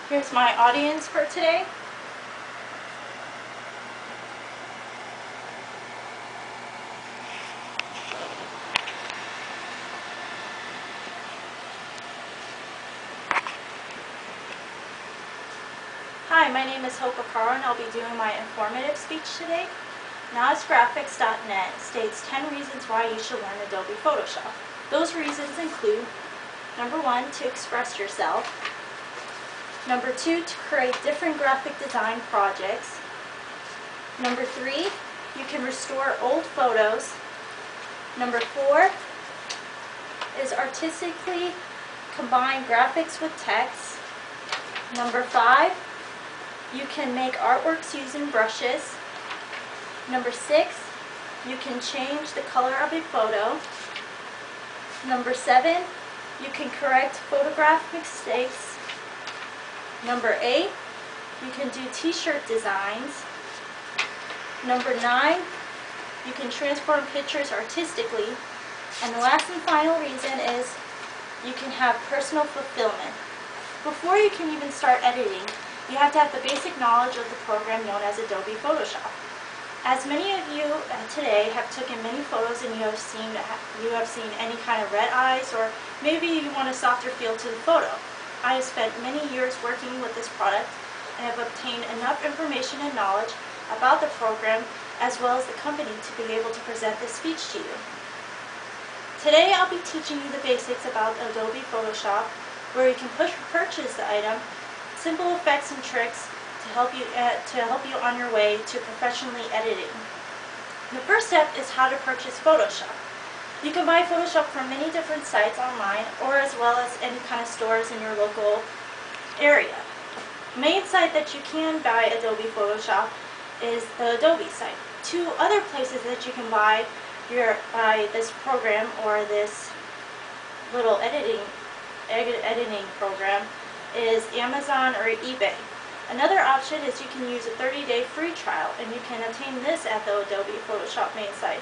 Here's my audience for today. Hi, my name is Bucaro and I'll be doing my informative speech today. NASGraphics.net states 10 reasons why you should learn Adobe Photoshop. Those reasons include: number 1, to express yourself; number 2, to create different graphic design projects; number 3, you can restore old photos; number 4 is artistically combine graphics with text; number 5, you can make artworks using brushes; number 6, you can change the color of a photo; number 7, you can correct photograph mistakes; number 8, you can do t-shirt designs; number 9, you can transform pictures artistically; and the last and final reason is you can have personal fulfillment. Before you can even start editing, you have to have the basic knowledge of the program known as Adobe Photoshop. As many of you today have taken many photos and you have seen any kind of red eyes, or maybe you want a softer feel to the photo. I have spent many years working with this product and have obtained enough information and knowledge about the program as well as the company to be able to present this speech to you. Today I'll be teaching you the basics about Adobe Photoshop, where you can purchase the item, simple effects and tricks to help you on your way to professionally editing. The first step is how to purchase Photoshop. You can buy Photoshop from many different sites online, or as well as any kind of stores in your local area. The main site that you can buy Adobe Photoshop is the Adobe site. Two other places that you can buy this program or this little editing program is Amazon or eBay. Another option is you can use a 30-day free trial, and you can obtain this at the Adobe Photoshop main site.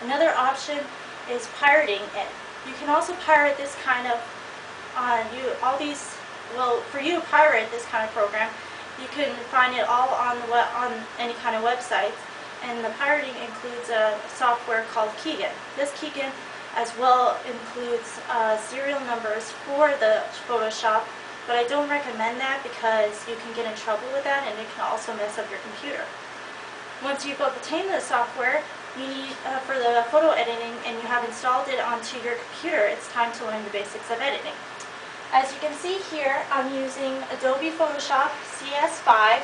Another option is pirating it. You can also pirate this kind of for you to pirate this kind of program, you can find it all on any kind of website, and the pirating includes a software called Keygen. This Keygen as well includes serial numbers for the Photoshop, but I don't recommend that because you can get in trouble with that and it can also mess up your computer. Once you've obtained the software you need for the photo editing and you have installed it onto your computer, it's time to learn the basics of editing. As you can see here, I'm using Adobe Photoshop CS5,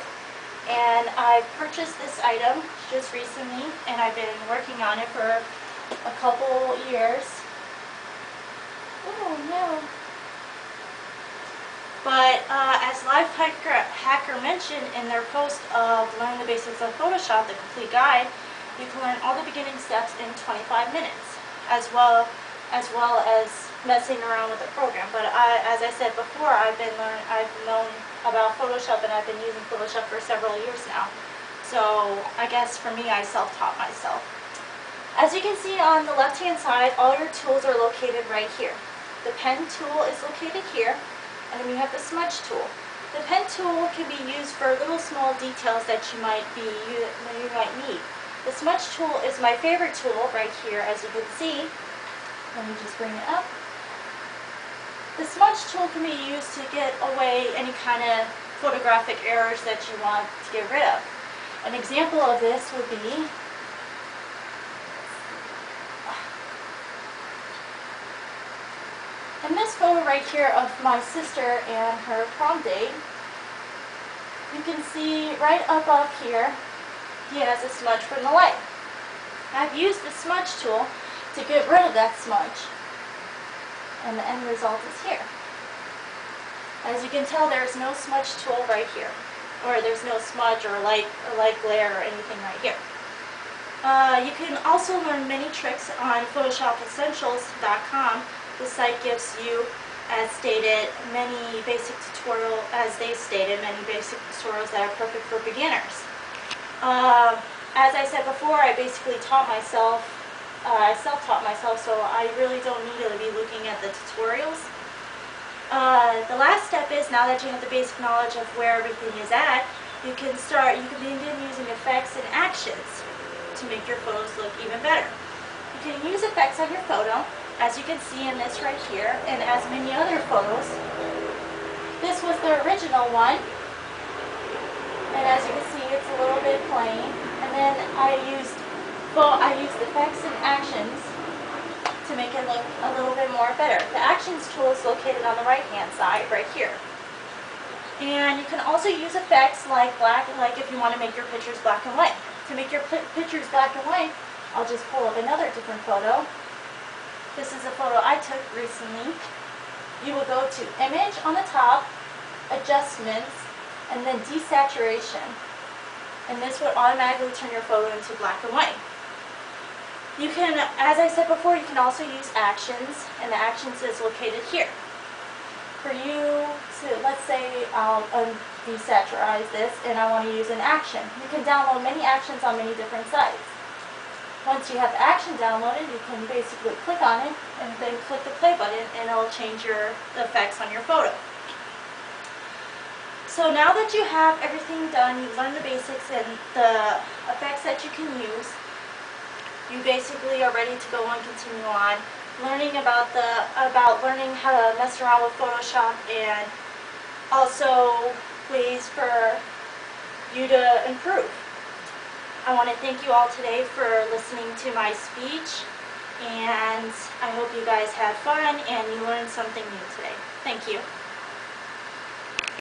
and I've purchased this item just recently and I've been working on it for a couple years. Oh no. But as Lifehacker mentioned in their post of Learn the Basics of Photoshop, the complete guide, you can learn all the beginning steps in 25 minutes, as well as messing around with the program. But as I said before, I've known about Photoshop and I've been using Photoshop for several years now. So I guess for me, I self-taught myself. As you can see on the left-hand side, all your tools are located right here. The pen tool is located here, and then you have the smudge tool. The pen tool can be used for little small details that you might need. The smudge tool is my favorite tool right here, as you can see. Let me just bring it up. The smudge tool can be used to get away any kind of photographic errors that you want to get rid of. An example of this would be in this photo right here of my sister and her prom date. You can see right above here, he has a smudge from the light. I've used the smudge tool to get rid of that smudge, and the end result is here. As you can tell, there's no smudge tool right here, or there's no smudge or light glare or anything right here. You can also learn many tricks on PhotoshopEssentials.com. The site gives you, as stated, many basic tutorials that are perfect for beginners. As I said before, I basically self-taught myself, so I really don't need to be looking at the tutorials. But the last step is, now that you have the basic knowledge of where everything is at, you can begin using effects and actions to make your photos look even better. You can use effects on your photo, as you can see in this right here, and as many other photos. This was the original one, and as you can see, it's a little bit plain. And then I used effects and actions to make it look a little bit more better. The actions tool is located on the right hand side, right here. And you can also use effects like if you want to make your pictures black and white. To make your pictures black and white, I'll just pull up another different photo. This is a photo I took recently. You will go to Image on the top, Adjustments, and then Desaturation. And this would automatically turn your photo into black and white. You can, as I said before, you can also use actions, and the actions is located here. For you to, let's say I'll desaturize this and I want to use an action. You can download many actions on many different sites. Once you have the action downloaded, you can basically click on it and then click the play button, and it'll change the effects on your photo. So now that you have everything done, you've learned the basics and the effects that you can use, you basically are ready to go and continue on learning about learning how to mess around with Photoshop, and also ways for you to improve. I want to thank you all today for listening to my speech, and I hope you guys had fun and you learned something new today. Thank you.